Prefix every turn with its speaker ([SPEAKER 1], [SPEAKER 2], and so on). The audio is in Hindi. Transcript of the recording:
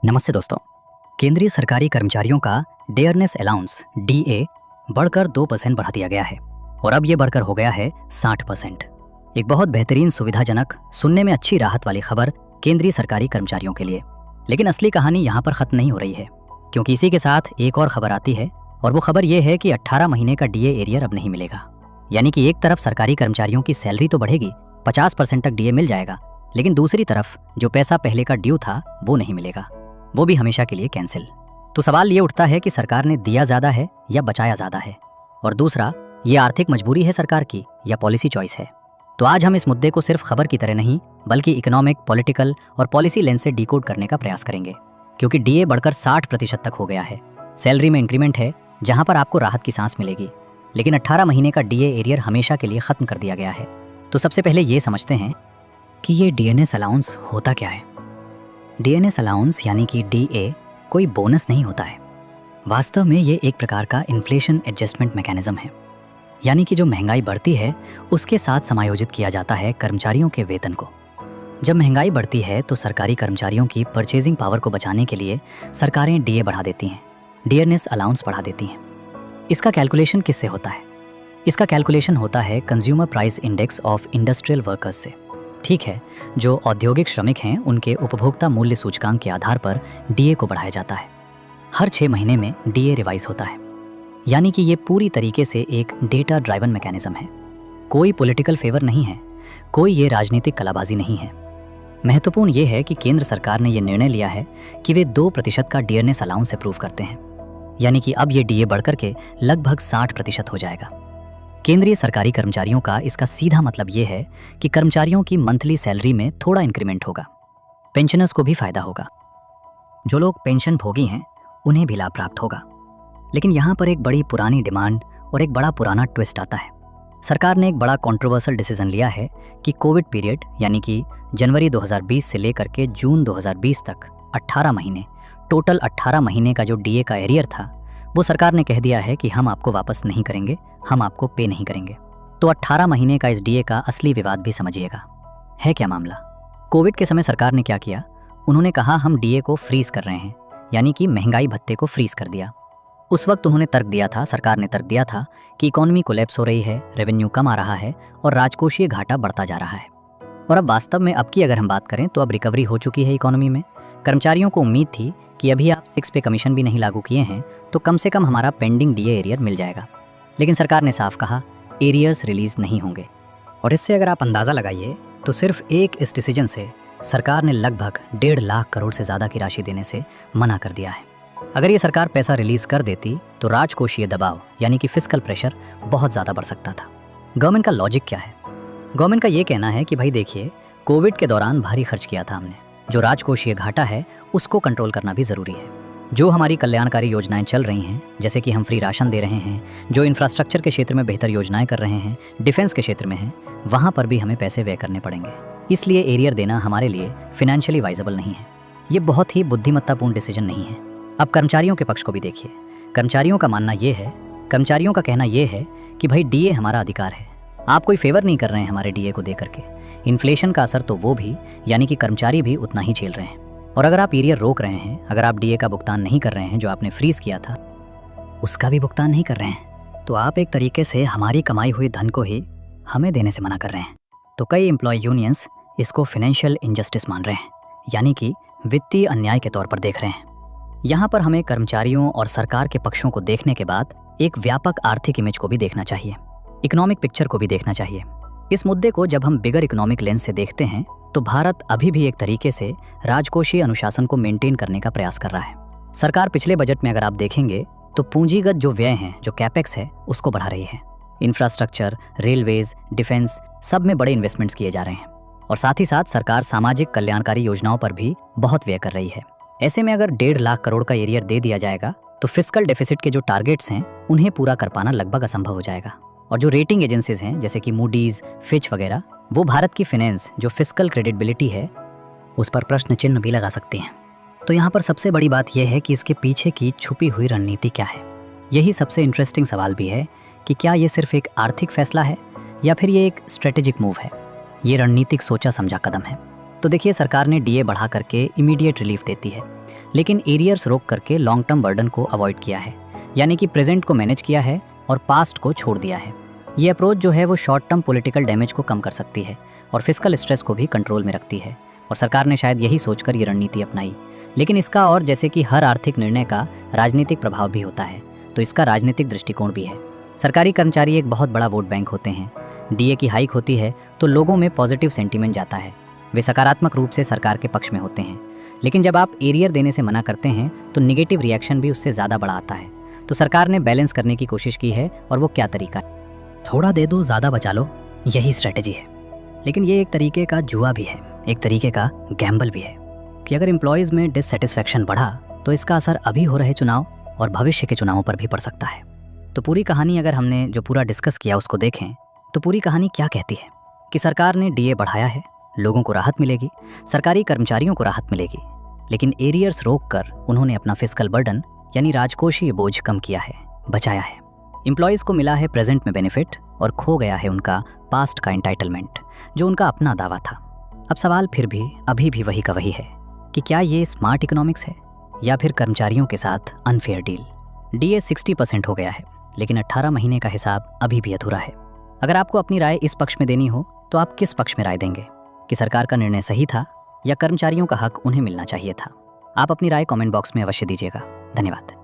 [SPEAKER 1] नमस्ते दोस्तों। केंद्रीय सरकारी कर्मचारियों का डेयरनेस अलाउंस डीए बढ़कर 2% बढ़ा दिया गया है और अब ये बढ़कर हो गया है 60%। एक बहुत बेहतरीन, सुविधाजनक, सुनने में अच्छी राहत वाली खबर केंद्रीय सरकारी कर्मचारियों के लिए। लेकिन असली कहानी यहाँ पर खत्म नहीं हो रही है, क्योंकि इसी के साथ एक और खबर आती है और वो खबर ये है कि 18 महीने का डीए एरियर अब नहीं मिलेगा। यानी कि एक तरफ सरकारी कर्मचारियों की सैलरी तो बढ़ेगी, 50% तक डीए मिल जाएगा, लेकिन दूसरी तरफ जो पैसा पहले का ड्यू था वो नहीं मिलेगा, वो भी हमेशा के लिए कैंसिल। तो सवाल ये उठता है कि सरकार ने दिया ज़्यादा है या बचाया ज़्यादा है, और दूसरा, ये आर्थिक मजबूरी है सरकार की या पॉलिसी चॉइस है। तो आज हम इस मुद्दे को सिर्फ खबर की तरह नहीं, बल्कि इकोनॉमिक, पॉलिटिकल और पॉलिसी लेंस से डिकोड करने का प्रयास करेंगे। क्योंकि डीए बढ़कर 60% तक हो गया है, सैलरी में इंक्रीमेंट है जहाँ पर आपको राहत की सांस मिलेगी, लेकिन 18 महीने का डीए एरियर हमेशा के लिए ख़त्म कर दिया गया है। तो सबसे पहले ये समझते हैं कि ये डीएनएस अलाउंस होता क्या है। डीएनएस अलाउंस यानी कि डीए कोई बोनस नहीं होता है। वास्तव में ये एक प्रकार का इन्फ्लेशन एडजस्टमेंट मैकेनिज्म है, यानी कि जो महंगाई बढ़ती है उसके साथ समायोजित किया जाता है कर्मचारियों के वेतन को। जब महंगाई बढ़ती है तो सरकारी कर्मचारियों की परचेजिंग पावर को बचाने के लिए सरकारें डीए बढ़ा देती हैं, डीएनएस अलाउंस बढ़ा देती हैं। इसका कैलकुलेशन किससे होता है? इसका कैलकुलेशन होता है consumer price index of industrial workers से। ठीक है, जो औद्योगिक श्रमिक हैं उनके उपभोक्ता मूल्य सूचकांक के आधार पर डीए को बढ़ाया जाता है। हर 6 महीने में डीए रिवाइज होता है, यानी कि ये पूरी तरीके से एक डेटा ड्राइवन मैकेनिज्म है। कोई पॉलिटिकल फेवर नहीं है, कोई ये राजनीतिक कलाबाजी नहीं है। महत्वपूर्ण ये है कि केंद्र सरकार ने ये निर्णय लिया है कि वे 2% का डीएनएस अलाउंस अप्रूव करते हैं, यानी कि अब ये डीए बढ़कर के लगभग 60% हो जाएगा। केंद्रीय सरकारी कर्मचारियों का इसका सीधा मतलब ये है कि कर्मचारियों की मंथली सैलरी में थोड़ा इंक्रीमेंट होगा। पेंशनर्स को भी फायदा होगा। जो लोग पेंशन भोगी हैं उन्हें भी लाभ प्राप्त होगा। लेकिन यहाँ पर एक बड़ी पुरानी डिमांड और एक बड़ा पुराना ट्विस्ट आता है। सरकार ने एक बड़ा कंट्रोवर्शियल डिसीजन लिया है कि कोविड पीरियड, यानी कि जनवरी 2020 से लेकर के जून 2020 तक 18 महीने, टोटल 18 महीने का जो डीए का एरियर था वो सरकार ने कह दिया है कि हम आपको वापस नहीं करेंगे, हम आपको पे नहीं करेंगे। तो 18 महीने का इस डीए का असली विवाद भी समझिएगा। है क्या मामला? कोविड के समय सरकार ने क्या किया? उन्होंने कहा हम डीए को फ्रीज कर रहे हैं, यानी कि महंगाई भत्ते को फ्रीज कर दिया। उस वक्त उन्होंने तर्क दिया था, सरकार ने तर्क दिया था कि इकोनॉमी कोलैप्स हो रही है, रेवेन्यू कम आ रहा है और राजकोषीय घाटा बढ़ता जा रहा है। और अब वास्तव में अब की अगर हम बात करें तो अब रिकवरी हो चुकी है इकोनॉमी में। कर्मचारियों को उम्मीद थी कि अभी आप 6 पे कमीशन भी नहीं लागू किए हैं तो कम से कम हमारा पेंडिंग डीए एरियर मिल जाएगा। लेकिन सरकार ने साफ कहा एरियर्स रिलीज नहीं होंगे। और इससे अगर आप अंदाज़ा लगाइए तो सिर्फ एक इस डिसीजन से सरकार ने लगभग 1.5 लाख करोड़ से ज़्यादा की राशि देने से मना कर दिया है। अगर ये सरकार पैसा रिलीज कर देती तो राजकोषीय दबाव, यानी कि फिस्कल प्रेशर, बहुत ज़्यादा बढ़ सकता था। गवर्नमेंट का लॉजिक क्या है? गवर्नमेंट का ये कहना है कि भाई देखिए, कोविड के दौरान भारी खर्च किया था हमने, जो राजकोषीय घाटा है उसको कंट्रोल करना भी ज़रूरी है। जो हमारी कल्याणकारी योजनाएं चल रही हैं, जैसे कि हम फ्री राशन दे रहे हैं, जो इंफ्रास्ट्रक्चर के क्षेत्र में बेहतर योजनाएं कर रहे हैं, डिफेंस के क्षेत्र में हैं, वहाँ पर भी हमें पैसे व्यय करने पड़ेंगे। इसलिए एरियर देना हमारे लिए फिनेंशियली वाइजेबल नहीं है। ये बहुत ही बुद्धिमत्तापूर्ण डिसीजन नहीं है। अब कर्मचारियों के पक्ष को भी देखिए। कर्मचारियों का मानना ये है, कर्मचारियों का कहना ये है कि भाई डीए हमारा अधिकार है, आप कोई फेवर नहीं कर रहे हैं हमारे डीए को दे करके। इन्फ्लेशन का असर तो वो भी, यानी कि कर्मचारी भी उतना ही झेल रहे हैं। और अगर आप एरियर रोक रहे हैं, अगर आप डीए का भुगतान नहीं कर रहे हैं, जो आपने फ्रीज किया था उसका भी भुगतान नहीं कर रहे हैं, तो आप एक तरीके से हमारी कमाई हुई धन को ही हमें देने से मना कर रहे हैं। तो कई एम्प्लॉय यूनियंस इसको फिनेंशियल इनजस्टिस मान रहे हैं, यानी कि वित्तीय अन्याय के तौर पर देख रहे हैं। यहाँ पर हमें कर्मचारियों और सरकार के पक्षों को देखने के बाद एक व्यापक आर्थिक इमेज को भी देखना चाहिए, इकोनॉमिक पिक्चर को भी देखना चाहिए। इस मुद्दे को जब हम बिगर इकोनॉमिक लेंस से देखते हैं तो भारत अभी भी एक तरीके से राजकोषीय अनुशासन को मेंटेन करने का प्रयास कर रहा है। सरकार पिछले बजट में अगर आप देखेंगे तो पूंजीगत जो व्यय हैं, जो कैपेक्स है, उसको बढ़ा रही है। इंफ्रास्ट्रक्चर, रेलवेज, डिफेंस, सब में बड़े इन्वेस्टमेंट्स किए जा रहे हैं। और साथ ही साथ सरकार सामाजिक कल्याणकारी योजनाओं पर भी बहुत व्यय कर रही है। ऐसे में अगर 1.5 लाख करोड़ का एरियर दे दिया जाएगा तो फिस्कल डेफिसिट के जो टारगेट्स हैं उन्हें पूरा कर पाना लगभग असंभव हो जाएगा। और जो रेटिंग एजेंसीज हैं, जैसे कि मूडीज, फिच वगैरह, वो भारत की फिनेंस, जो फिस्कल क्रेडिबिलिटी है, उस पर प्रश्न चिन्ह भी लगा सकती हैं। तो यहाँ पर सबसे बड़ी बात यह है कि इसके पीछे की छुपी हुई रणनीति क्या है। यही सबसे इंटरेस्टिंग सवाल भी है कि क्या ये सिर्फ एक आर्थिक फैसला है या फिर ये एक स्ट्रेटेजिक मूव है, ये रणनीतिक सोचा समझा कदम है। तो देखिए, सरकार ने डीए बढ़ा करके इमीडिएट रिलीफ देती है, लेकिन एरियर्स रोक करके लॉन्ग टर्म बर्डन को अवॉइड किया है, यानी कि प्रेजेंट को मैनेज किया है और पास्ट को छोड़ दिया है। ये अप्रोच जो है वो शॉर्ट टर्म पॉलिटिकल डैमेज को कम कर सकती है और फिस्कल स्ट्रेस को भी कंट्रोल में रखती है, और सरकार ने शायद यही सोचकर ये रणनीति अपनाई। लेकिन इसका, और जैसे कि हर आर्थिक निर्णय का, राजनीतिक प्रभाव भी होता है, तो इसका राजनीतिक दृष्टिकोण भी है। सरकारी कर्मचारी एक बहुत बड़ा वोट बैंक होते हैं। डीए की हाइक होती है तो लोगों में पॉजिटिव सेंटीमेंट जाता है, वे सकारात्मक रूप से सरकार के पक्ष में होते हैं। लेकिन जब आप एरियर देने से मना करते हैं तो निगेटिव रिएक्शन भी उससे ज़्यादा बड़ा आता है। तो सरकार ने बैलेंस करने की कोशिश की है, और वो क्या तरीका है? थोड़ा दे दो, ज़्यादा बचा लो, यही स्ट्रेटजी है। लेकिन ये एक तरीके का जुआ भी है, एक तरीके का गैम्बल भी है कि अगर एम्प्लॉयज़ में डिससेटिस्फैक्शन बढ़ा तो इसका असर अभी हो रहे चुनाव और भविष्य के चुनावों पर भी पड़ सकता है। तो पूरी कहानी, अगर हमने जो पूरा डिस्कस किया उसको देखें, तो पूरी कहानी क्या कहती है कि सरकार ने डीए बढ़ाया है, लोगों को राहत मिलेगी, सरकारी कर्मचारियों को राहत मिलेगी, लेकिन एरियर्स रोक कर उन्होंने अपना फिस्कल बर्डन यानी राजकोषीय बोझ कम किया है, बचाया है। एम्प्लॉयज़ को मिला है प्रेजेंट में बेनिफिट और खो गया है उनका पास्ट का एंटाइटलमेंट, जो उनका अपना दावा था। अब सवाल फिर भी अभी भी वही का वही है कि क्या ये स्मार्ट इकोनॉमिक्स है या फिर कर्मचारियों के साथ अनफेयर डील। डीए 60% हो गया है, लेकिन 18 महीने का हिसाब अभी भी अधूरा है। अगर आपको अपनी राय इस पक्ष में देनी हो तो आप किस पक्ष में राय देंगे कि सरकार का निर्णय सही था या कर्मचारियों का हक उन्हें मिलना चाहिए था? आप अपनी राय कमेंट बॉक्स में अवश्य दीजिएगा। धन्यवाद।